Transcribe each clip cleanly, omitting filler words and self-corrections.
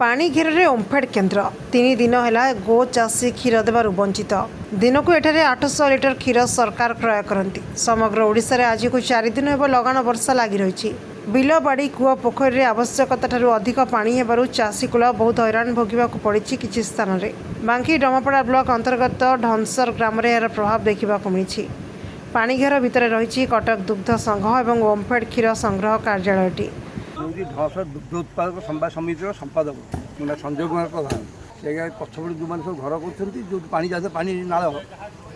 पानी घेर में ओमफेड केन्द्र 3 दिन है गो चाषी क्षीर देवार वंचित दिन को एठारे 800 लिटर क्षीर सरकार क्रय करती। समग्र ओडिशा रे आज को 4 दिन हेब लगान वर्षा लगी रही। बिल बाड़ी कूआ पोखरी में आवश्यकता अधिक पानी हेबारु चाषी कूल बहुत हैरान भोगवाक पड़ी। किछि स्थान में बांकी डमपड़ा ब्लॉक अंतर्गत ढंसर ग्राम में यार प्रभाव देखा मिली। पानी घेर भितर रही कटक दुग्ध संघ और ओमफेड क्षीर संग्रह कार्यालयटी। ढंसर दुग्ध उत्पादक संवाद समितिर संपादक संजय कुमार प्रधान से पछपट जो मैंने सब घर कर जो पानी जाते पानी नाल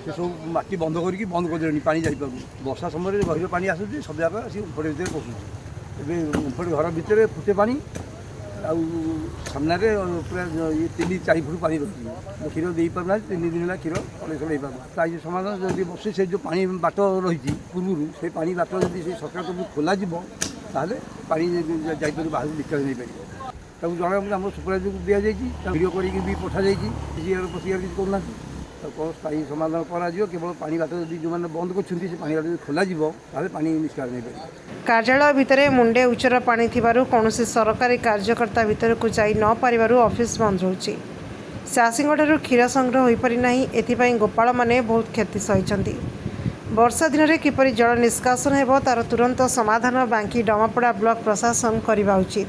से सब माटी बंद कर पानी जापर वर्षा समय गहिर पानी आसूँ सब जगह आसी उंफेड भितर पशुचे उंफेड घर भितर फुटे पानी सामने पूरा ये 3-4 फुट पानी रही क्षीर दे पारना 3 दिन है क्षीर कलेक्शन हो पार समाधान जब बस से जो पानी बाट रही पूर्व से पानी बाट जब सरकार तरफ खोल ताले पानी जापर बाहर निकाल नहीं पार तक जन आम सुपरवाइजर को दि जाए भिडियो कर पठा जाइए पशिकार किसी करना कौन स्थायी समाधान करा केवल पानी बाट जो मैंने बंद कर पानी बाट खोल पानी निष्कार नहीं पार। कार्यालय भितर मुंडे उच्चर पानी थिबारु कौनसी सरकारी कार्यकर्ता भितर को जाई न पारिबारु ऑफिस बंद रहुछि। चाषींठारु क्षीर संग्रह हो पारि नाही एथिपाई गोपाल माने बहुत क्षति सहिचंती। वर्षा दिन में किपरि जल निष्कासन हेबो तार तुरंत समाधान बांकी डमपड़ा ब्लॉक प्रशासन करबा उचित।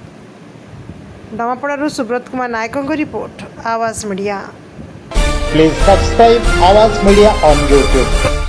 डमपड़ारु सुब्रत कुमार नायकଙ୍କ रिपोर्ट आवाज media. Please subscribe Awaaz Media on YouTube.